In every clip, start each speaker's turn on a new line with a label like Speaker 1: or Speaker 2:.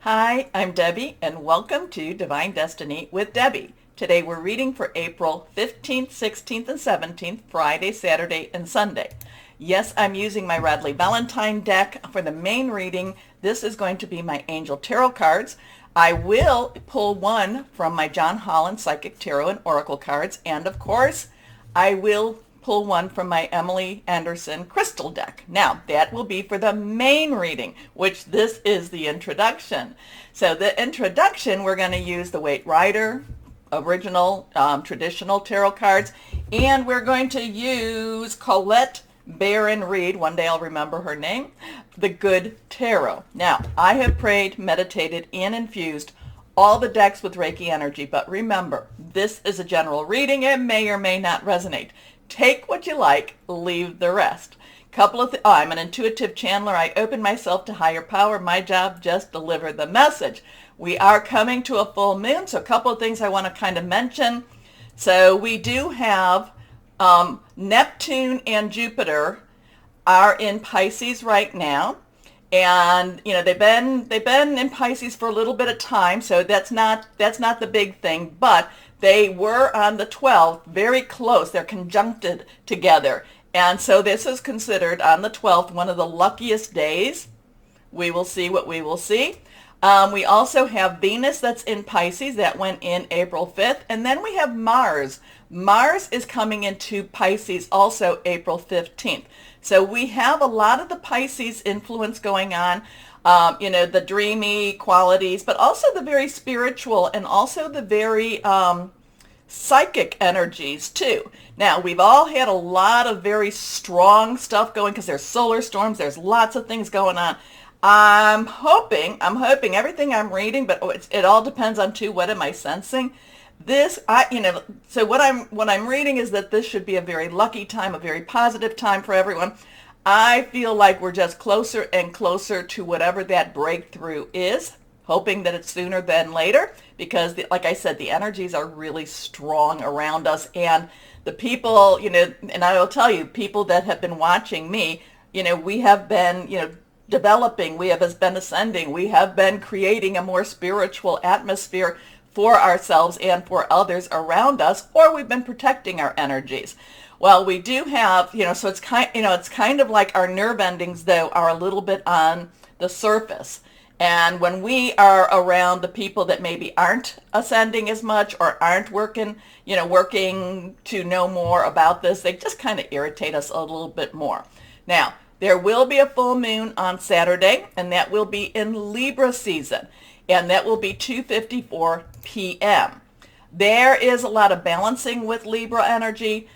Speaker 1: Hi, I'm Debbie, and welcome to Divine Destiny with Debbie. Today we're reading for April 15th, 16th, and 17th, Friday, Saturday, and Sunday. Yes, I'm using my Radley Valentine deck for the main reading. This is going to be my Angel Tarot cards. I will pull one from my John Holland Psychic Tarot and Oracle cards, and of course, I will pull one from my Emily Anderson crystal deck. Now, that will be for the main reading, which this is the introduction. So the introduction, we're going to use the Waite Rider original traditional tarot cards, and we're going to use Colette Baron Reed, one day I'll remember her name, the Good Tarot. Now, I have prayed, meditated, and infused all the decks with Reiki energy, but remember, this is a general reading. It may or may not resonate. Take what you like, leave the rest. I'm an intuitive channeler. I open myself to higher power. My job, just deliver the message. We are coming to a full moon, so a couple of things I want to kind of mention. So we do have Neptune and Jupiter are in Pisces right now. And they've been in Pisces for a little bit of time, so that's not the big thing, but they were on the 12th, very close. They're conjuncted together. And so this is considered on the 12th one of the luckiest days. We will see what we will see. We also have Venus that's in Pisces. That went in April 5th. And then we have Mars. Mars is coming into Pisces also April 15th. So we have a lot of the Pisces influence going on. The dreamy qualities, but also the very spiritual and also the very psychic energies too. Now, we've all had a lot of very strong stuff going because there's solar storms, there's lots of things going on. I'm hoping everything I'm reading, but it all depends on too, what am I sensing? So what I'm reading is that this should be a very lucky time, a very positive time for everyone. I feel like we're just closer and closer to whatever that breakthrough is, hoping that it's sooner than later, because like I said, the energies are really strong around us, and the people, and I will tell you, people that have been watching me, we have been, developing, we have been ascending, we have been creating a more spiritual atmosphere for ourselves and for others around us, or we've been protecting our energies. Well, we do have, so it's kind of like our nerve endings, though, are a little bit on the surface. And when we are around the people that maybe aren't ascending as much or aren't working to know more about this, they just kind of irritate us a little bit more. Now, there will be a full moon on Saturday, and that will be in Libra season, and that will be 2:54 p.m. There is a lot of balancing with Libra energy.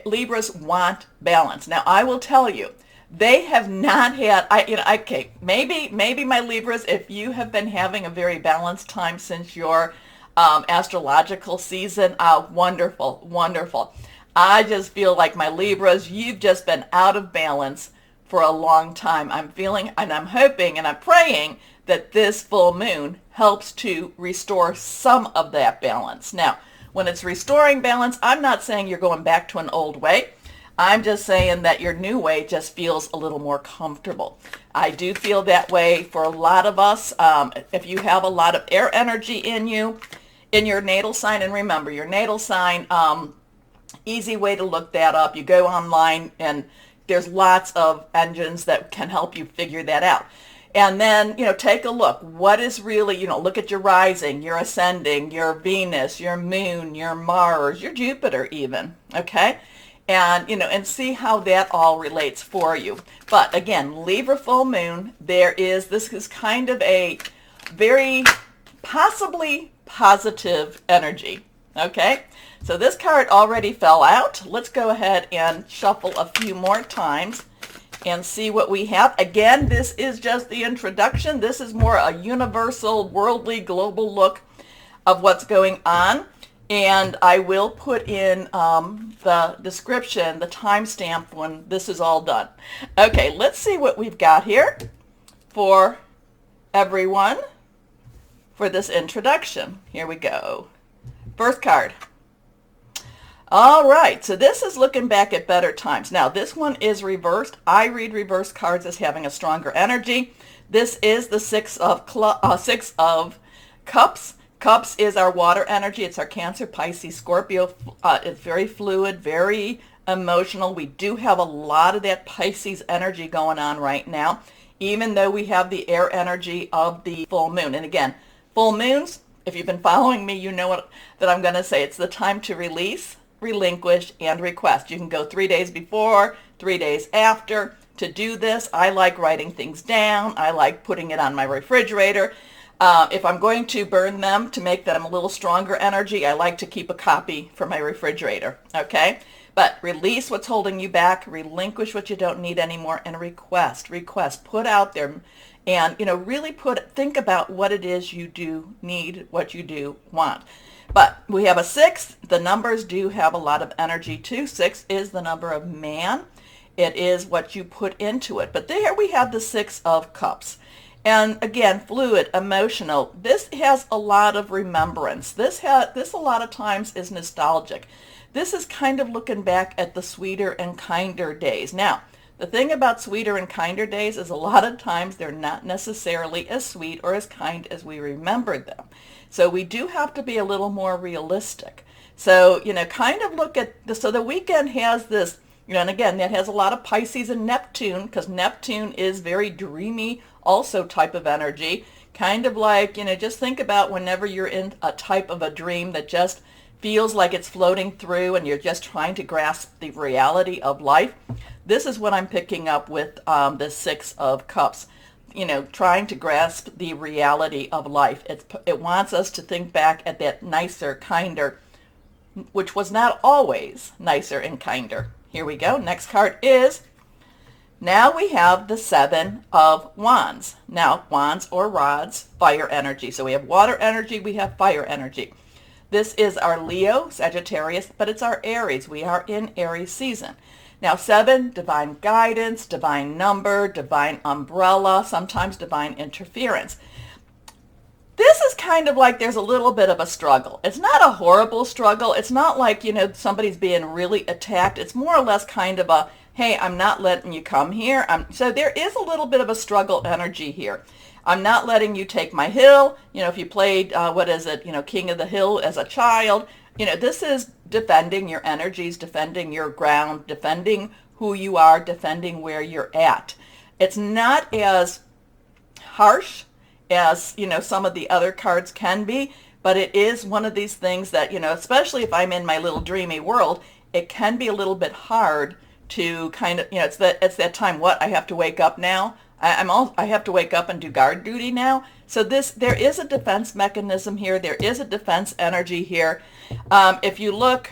Speaker 1: Libras want balance. Now, I will tell you, they have not had, maybe my Libras, if you have been having a very balanced time since your astrological season, wonderful, wonderful. I just feel like my Libras, you've just been out of balance for a long time. I'm feeling, and I'm hoping, and I'm praying that this full moon helps to restore some of that balance. Now, when it's restoring balance, I'm not saying you're going back to an old way. I'm just saying that your new way just feels a little more comfortable. I do feel that way for a lot of us. If you have a lot of air energy in you, in your natal sign, and remember, your natal sign, easy way to look that up. You go online, and there's lots of engines that can help you figure that out. And then, take a look. What is really, look at your rising, your ascending, your Venus, your moon, your Mars, your Jupiter even, okay? And, and see how that all relates for you. But again, Libra full moon, this is kind of a very possibly positive energy, okay? So this card already fell out. Let's go ahead and shuffle a few more times and see what we have. Again, this is just the introduction. This is more a universal, worldly, global look of what's going on. And I will put in the description, the timestamp when this is all done. Okay, let's see what we've got here for everyone for this introduction. Here we go. First card. All right, so this is looking back at better times. Now, this one is reversed. I read reverse cards as having a stronger energy. This is the Six of Cups. Cups is our water energy. It's our Cancer, Pisces, Scorpio. It's very fluid, very emotional. We do have a lot of that Pisces energy going on right now, even though we have the air energy of the full moon. And again, full moons, if you've been following me, you know that I'm going to say. It's the time to release, relinquish, and request. You can go 3 days before, 3 days after to do this. I like writing things down. I like putting it on my refrigerator. If I'm going to burn them to make them a little stronger energy, I like to keep a copy for my refrigerator, okay? But release what's holding you back, relinquish what you don't need anymore, and request, put out there, and, really think about what it is you do need, what you do want. But we have a 6. The numbers do have a lot of energy too. 6 is the number of man. It is what you put into it. But there we have the 6 of Cups. And again, fluid, emotional. This has a lot of remembrance. This a lot of times is nostalgic. This is kind of looking back at the sweeter and kinder days. Now, the thing about sweeter and kinder days is a lot of times they're not necessarily as sweet or as kind as we remembered them. So we do have to be a little more realistic. So, kind of look at so the weekend has this, and again, that has a lot of Pisces and Neptune, because Neptune is very dreamy, also type of energy. Kind of like, just think about whenever you're in a type of a dream that just feels like it's floating through and you're just trying to grasp the reality of life. This is what I'm picking up with the 6 of Cups. Trying to grasp the reality of life. It wants us to think back at that nicer, kinder, which was not always nicer and kinder. Here we go. Next card is, now we have the 7 of Wands. Now, wands or rods, fire energy. So we have water energy, we have fire energy. This is our Leo, Sagittarius, but it's our Aries. We are in Aries season. Now, 7, divine guidance, divine number, divine umbrella, sometimes divine interference. This is kind of like there's a little bit of a struggle. It's not a horrible struggle. It's not like, somebody's being really attacked. It's more or less kind of a, hey, I'm not letting you come here. So there is a little bit of a struggle energy here. I'm not letting you take my hill. If you played, King of the Hill as a child, this is defending your energies, defending your ground, defending who you are, defending where you're at. It's not as harsh as, some of the other cards can be, but it is one of these things that, especially if I'm in my little dreamy world, it can be a little bit hard to kind of, it's that time, I have to wake up now. I have to wake up and do guard duty now. So there is a defense mechanism here. There is a defense energy here. If you look,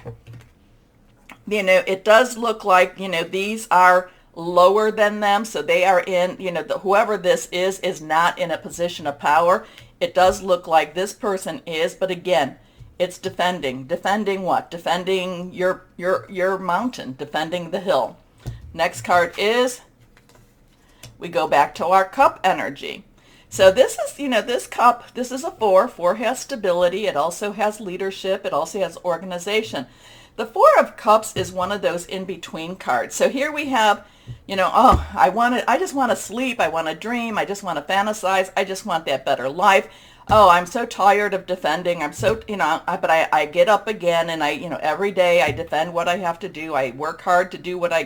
Speaker 1: it does look like, these are lower than them. So they are in, whoever this is not in a position of power. It does look like this person is, but again, it's defending. Defending what? Defending your mountain, defending the hill. Next card is, we go back to our cup energy. So this is, this cup, this is a 4. 4 has stability. It also has leadership. It also has organization. The 4 of Cups is one of those in-between cards. So here we have, I just want to sleep. I want to dream. I just want to fantasize. I just want that better life. Oh, I'm so tired of defending. I'm so, but I get up again and every day I defend what I have to do. I work hard to do what I,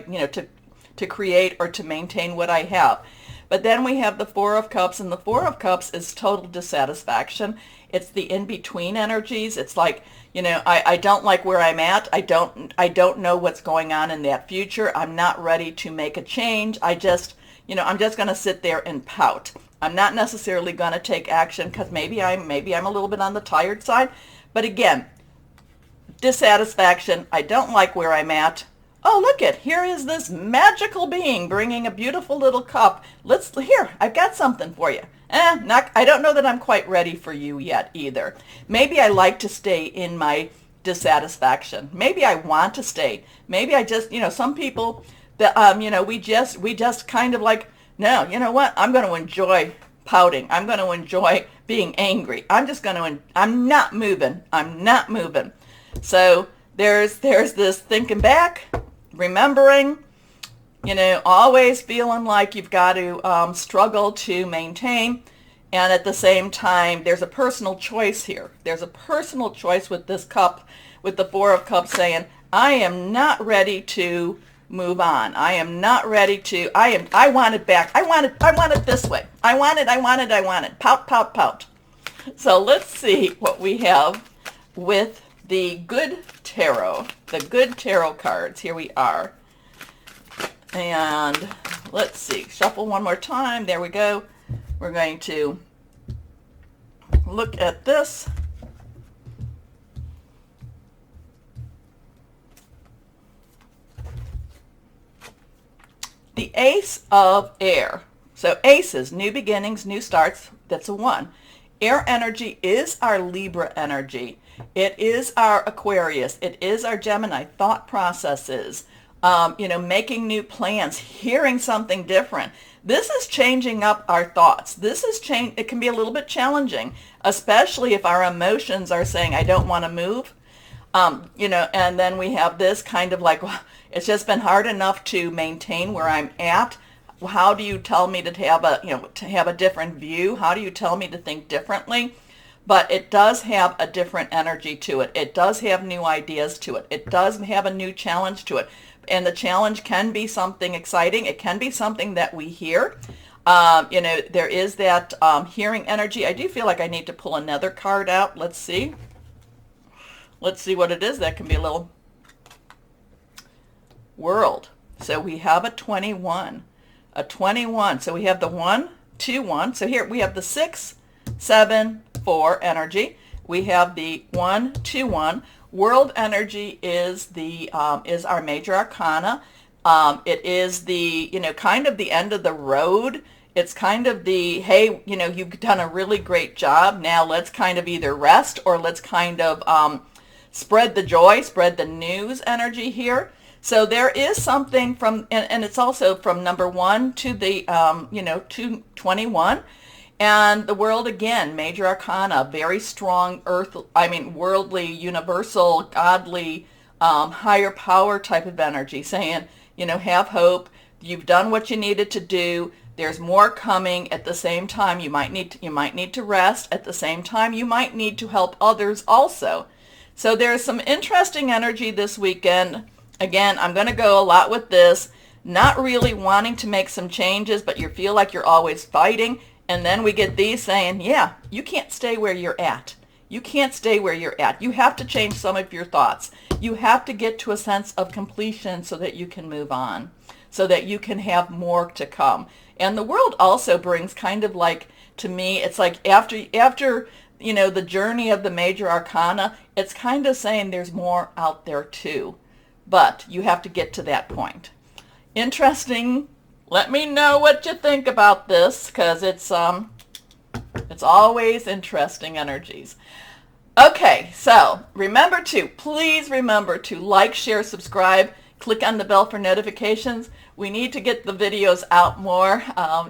Speaker 1: to create or to maintain what I have. But then we have the 4 of Cups, and the 4 of Cups is total dissatisfaction. It's the in-between energies. It's like, I don't like where I'm at. I don't know what's going on in that future. I'm not ready to make a change. I'm just going to sit there and pout. I'm not necessarily going to take action because maybe I'm a little bit on the tired side. But again, dissatisfaction. I don't like where I'm at. Oh, here is this magical being bringing a beautiful little cup. I've got something for you. I don't know that I'm quite ready for you yet either. Maybe I like to stay in my dissatisfaction. Maybe I want to stay. Maybe I just, some people that, we just kind of like, no, you know what? I'm going to enjoy pouting. I'm going to enjoy being angry. I'm not moving. I'm not moving. So there's this thinking back, remembering, You know, always feeling like you've got to struggle to maintain. And at the same time, there's a personal choice here. There's a personal choice with this cup, with the Four of Cups saying, I am not ready to move on. I am not ready to, I want it back. I want it this way. I want it. Pout, pout, pout. So let's see what we have with the Good Tarot. The Good Tarot cards. Here we are. And let's see. Shuffle one more time. There we go. We're going to look at this. The Ace of Air. So aces, new beginnings, new starts. That's a 1. Air energy is our Libra energy. It is our Aquarius. It is our Gemini thought processes. You know, making new plans, hearing something different. This is changing up our thoughts. This is it can be a little bit challenging, especially if our emotions are saying, I don't want to move. You know, and then we have this kind of like, well, it's just been hard enough to maintain where I'm at. How do you tell me to have a, you know, to have a different view? How do you tell me to think differently? But it does have a different energy to it. It does have new ideas to it. It does have a new challenge to it. And the challenge can be something exciting. It can be something that we hear. You know, there is that hearing energy. I do feel like I need to pull another card out. Let's see. Let's see what it is. That can be a little World. So we have a 21. A 21. So we have the 1, 2, 1. So here we have the 6, 7, 4 energy. We have the 1, 2, 1. World energy is the is our major arcana. It is the, you know, kind of the end of the road. It's kind of the, hey, you know, you've done a really great job. Now let's kind of either rest or let's kind of spread the joy, spread the news energy here. So there is something from, and it's also from number 1 to the, you know, to 21. And the World, again, major arcana, very strong worldly, universal, godly, higher power type of energy, saying, you know, have hope. You've done what you needed to do. There's more coming. At the same time, you might need to rest. At the same time, you might need to help others also. So there's some interesting energy this weekend. Again, I'm going to go a lot with this, not really wanting to make some changes, but you feel like you're always fighting. And then we get these saying, yeah, you can't stay where you're at. You can't stay where you're at. You have to change some of your thoughts. You have to get to a sense of completion so that you can move on, so that you can have more to come. And the World also brings kind of like, to me, it's like after you know, the journey of the major arcana, it's kind of saying there's more out there too. But you have to get to that point. Interesting. Let me know what you think about this, because it's always interesting energies. Okay, so please remember to like, share, subscribe, click on the bell for notifications. We need to get the videos out more.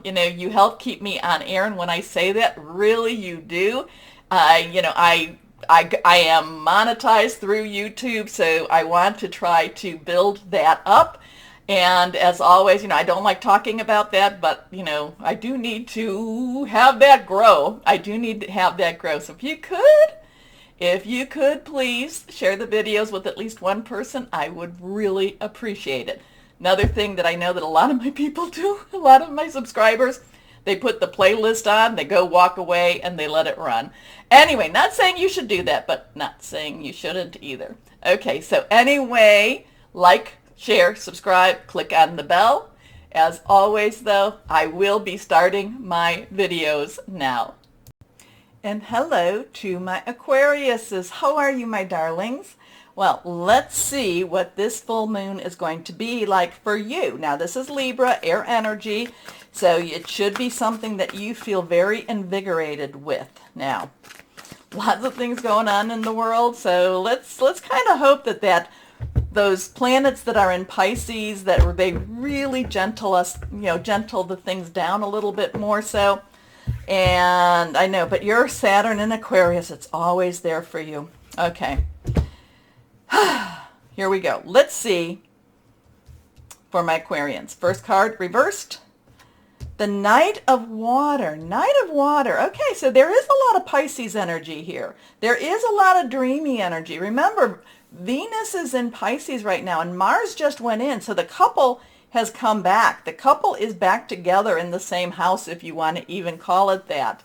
Speaker 1: You know, you help keep me on air, and when I say that, really you do. You know, I am monetized through YouTube, so I want to try to build that up. And as always, you know, I don't like talking about that, but, you know, I do need to have that grow. I do need to have that grow. So if you could please share the videos with at least one person, I would really appreciate it. Another thing that I know that a lot of my people do, a lot of my subscribers, they put the playlist on, they go walk away, and they let it run. Anyway, not saying you should do that, but not saying you shouldn't either. Okay, so anyway, like, share, subscribe, click on the bell. As always, though, I will be starting my videos now. And hello to my Aquariuses. How are you, my darlings? Well, let's see what this full moon is going to be like for you. Now, this is Libra, air energy, so it should be something that you feel very invigorated with. Now, lots of things going on in the world, so let's kind of hope that those planets that are in Pisces, that they really gentle the things down a little bit more so. And I know, but your Saturn in Aquarius, it's always there for you. Okay. Here we go. Let's see for my Aquarians. First card reversed. The Knight of Water. Knight of Water. Okay, so there is a lot of Pisces energy here. There is a lot of dreamy energy. Remember, Venus is in Pisces right now, and Mars just went in, so the couple has come back. The couple is back together in the same house, if you want to even call it that.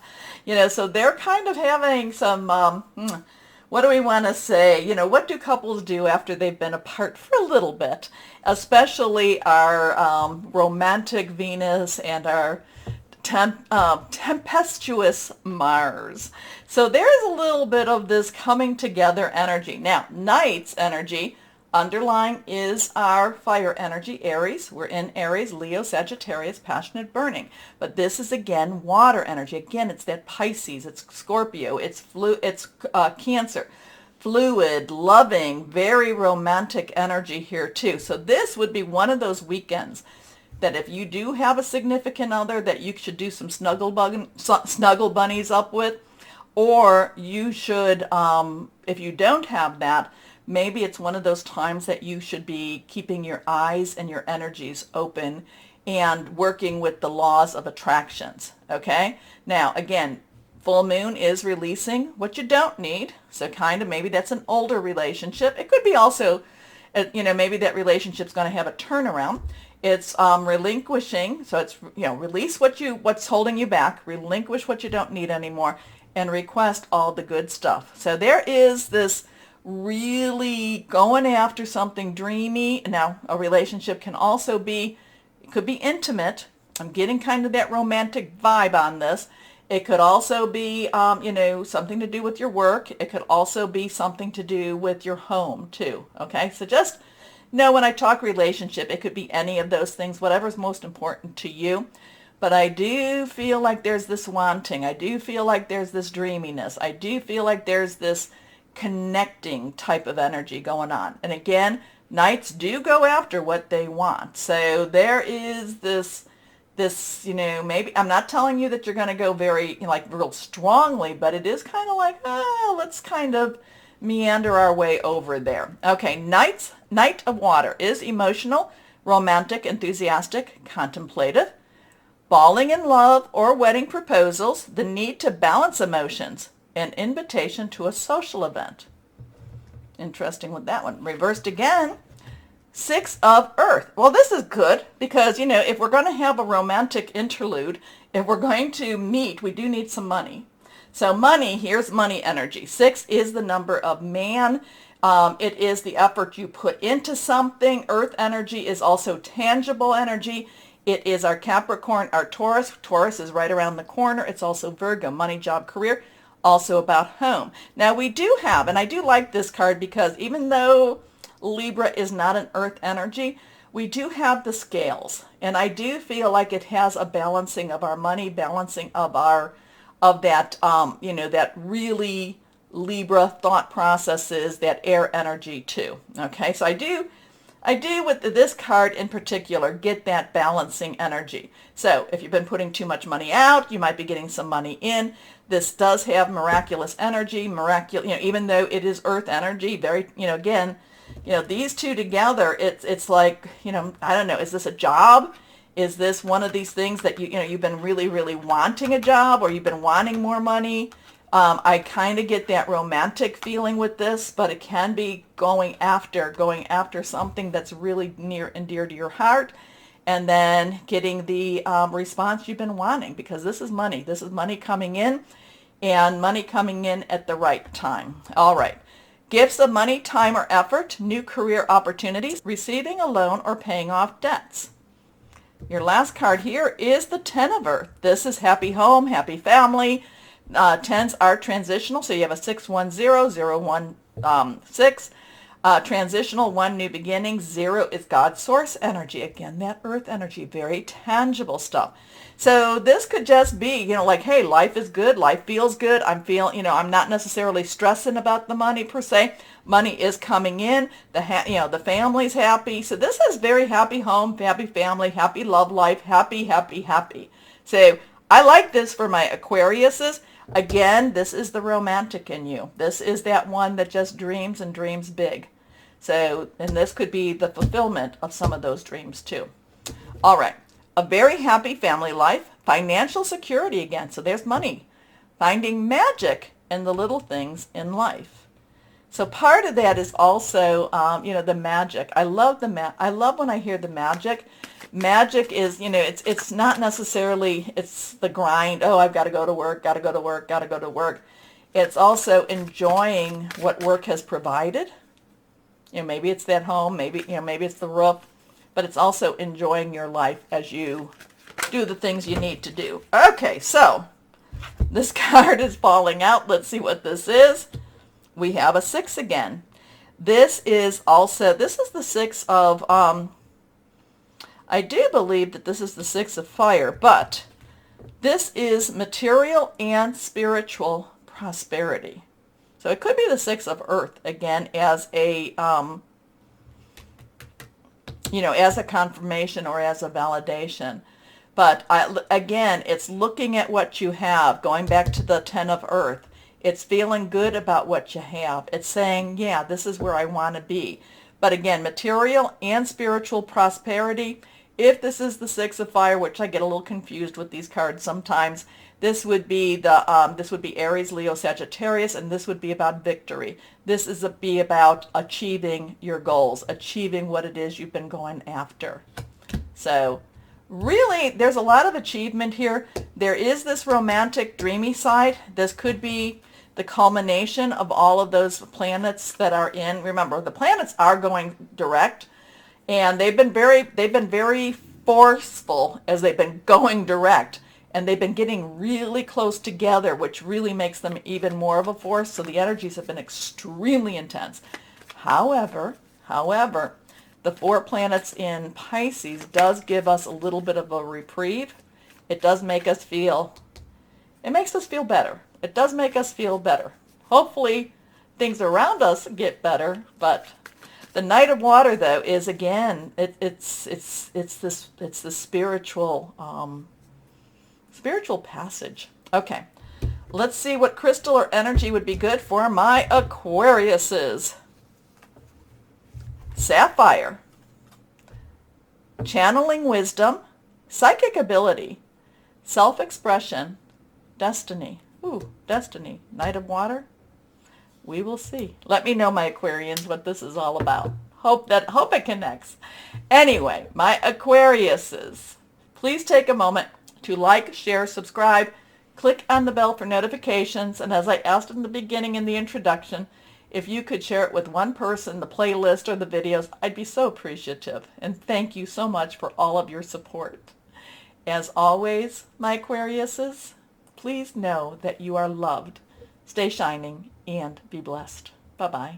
Speaker 1: So they're kind of having some, what do we want to say? What do couples do after they've been apart for a little bit? Especially our romantic Venus and our tempestuous Mars. So there is a little bit of this coming together energy. Now, Knight's energy underlying is our fire energy, Aries. We're in Aries, Leo, Sagittarius, passionate, burning. But this is, again, water energy. Again, it's that Pisces, it's Scorpio, it's Cancer. Fluid, loving, very romantic energy here too. So this would be one of those weekends that if you do have a significant other that you should do some snuggle bunnies up with, or you should, if you don't have that, maybe it's one of those times that you should be keeping your eyes and your energies open and working with the laws of attractions, okay? Now, again, full moon is releasing what you don't need, so kind of maybe that's an older relationship. It could be also, maybe that relationship's going to have a turnaround. It's relinquishing, so it's, release what's holding you back, relinquish what you don't need anymore, and request all the good stuff. So there is this really going after something dreamy. Now, a relationship can also be, it could be intimate. I'm getting kind of that romantic vibe on this. It could also be, something to do with your work. It could also be something to do with your home too. Okay, so just know when I talk relationship, it could be any of those things, whatever's most important to you. But I do feel like there's this wanting. I do feel like there's this dreaminess. I do feel like there's this connecting type of energy going on. And again, Knights do go after what they want. So there is this, maybe, I'm not telling you that you're going to go very, real strongly, but it is kind of like, let's kind of meander our way over there. Okay, Knight of Water is emotional, romantic, enthusiastic, contemplative, falling in love or wedding proposals, the need to balance emotions, an invitation to a social event. Interesting with that one. Reversed again. 6 of Earth. Well, this is good because, if we're going to have a romantic interlude, if we're going to meet, we do need some money. So money, here's money energy. 6 is the number of man. It is the effort you put into something. Earth energy is also tangible energy. It is our Capricorn, our Taurus. Taurus is right around the corner. It's also Virgo, money, job, career. Also about home. Now we do have, and I do like this card because even though Libra is not an earth energy, we do have the scales. And I do feel like it has a balancing of our money, balancing of that, that really Libra thought processes, that air energy too. Okay, so I do with this card in particular get that balancing energy. So if you've been putting too much money out, you might be getting some money in. This does have miraculous energy, even though it is earth energy, very, again, these two together, it's like, I don't know, is this a job? Is this one of these things that you've been really, really wanting a job, or you've been wanting more money? I kind of get that romantic feeling with this, but it can be going after something that's really near and dear to your heart, and then getting the response you've been wanting, because this is money. This is money coming in, and money coming in at the right time. All right. Gifts of money, time, or effort, new career opportunities, receiving a loan, or paying off debts. Your last card here is the 10 of Earth. This is happy home, happy family. 10s are transitional, so you have a 610-016. Transitional, 1, new beginning. 0 is God's source energy. Again, that earth energy, very tangible stuff. So this could just be, hey, life is good, life feels good. I'm feeling, I'm not necessarily stressing about the money per se. Money is coming in. The family's happy. So this is very happy home, happy family, happy love life, happy, happy, happy. So I like this for my Aquariuses. Again, this is the romantic in you. This is that one that just dreams and dreams big. So, and this could be the fulfillment of some of those dreams too. All right. A very happy family life, financial security again. So there's money. Finding magic in the little things in life. So part of that is also, the magic. I love I love when I hear the magic. Magic is, it's not necessarily, it's the grind. Oh, I've got to go to work, got to go to work, got to go to work. It's also enjoying what work has provided. Maybe it's that home, maybe it's the roof, but it's also enjoying your life as you do the things you need to do. Okay, so this card is falling out. Let's see what this is. We have a 6 again. This is the 6 of, I do believe that this is the 6 of fire, but this is material and spiritual prosperity. So it could be the 6 of earth again as a, as a confirmation or as a validation. But again, it's looking at what you have, going back to the 10 of earth. It's feeling good about what you have. It's saying, yeah, this is where I want to be. But again, material and spiritual prosperity. If this is the 6 of fire, which I get a little confused with these cards sometimes, this would be Aries, Leo, Sagittarius, and this would be about victory. This is be about achieving your goals, achieving what it is you've been going after. So really, there's a lot of achievement here. There is this romantic, dreamy side. This could be the culmination of all of those planets that are in. Remember, the planets are going direct, and they've been very forceful as they've been going direct, and they've been getting really close together, which really makes them even more of a force. So the energies have been extremely intense. However, the 4 planets in Pisces does give us a little bit of a reprieve. It does make us feel, better. It does make us feel better. Hopefully things around us get better, but the Knight of Water, though, is again, it's the spiritual passage. Okay, let's see what crystal or energy would be good for my Aquariuses. Sapphire, channeling wisdom, psychic ability, self-expression, destiny. Ooh, destiny. Knight of Water. We will see. Let me know, my Aquarians, what this is all about. Hope it connects. Anyway, my Aquariuses, please take a moment to like, share, subscribe, click on the bell for notifications, and as I asked in the beginning in the introduction, if you could share it with one person, the playlist or the videos, I'd be so appreciative. And thank you so much for all of your support. As always, my Aquariuses, please know that you are loved. Stay shining and be blessed. Bye-bye.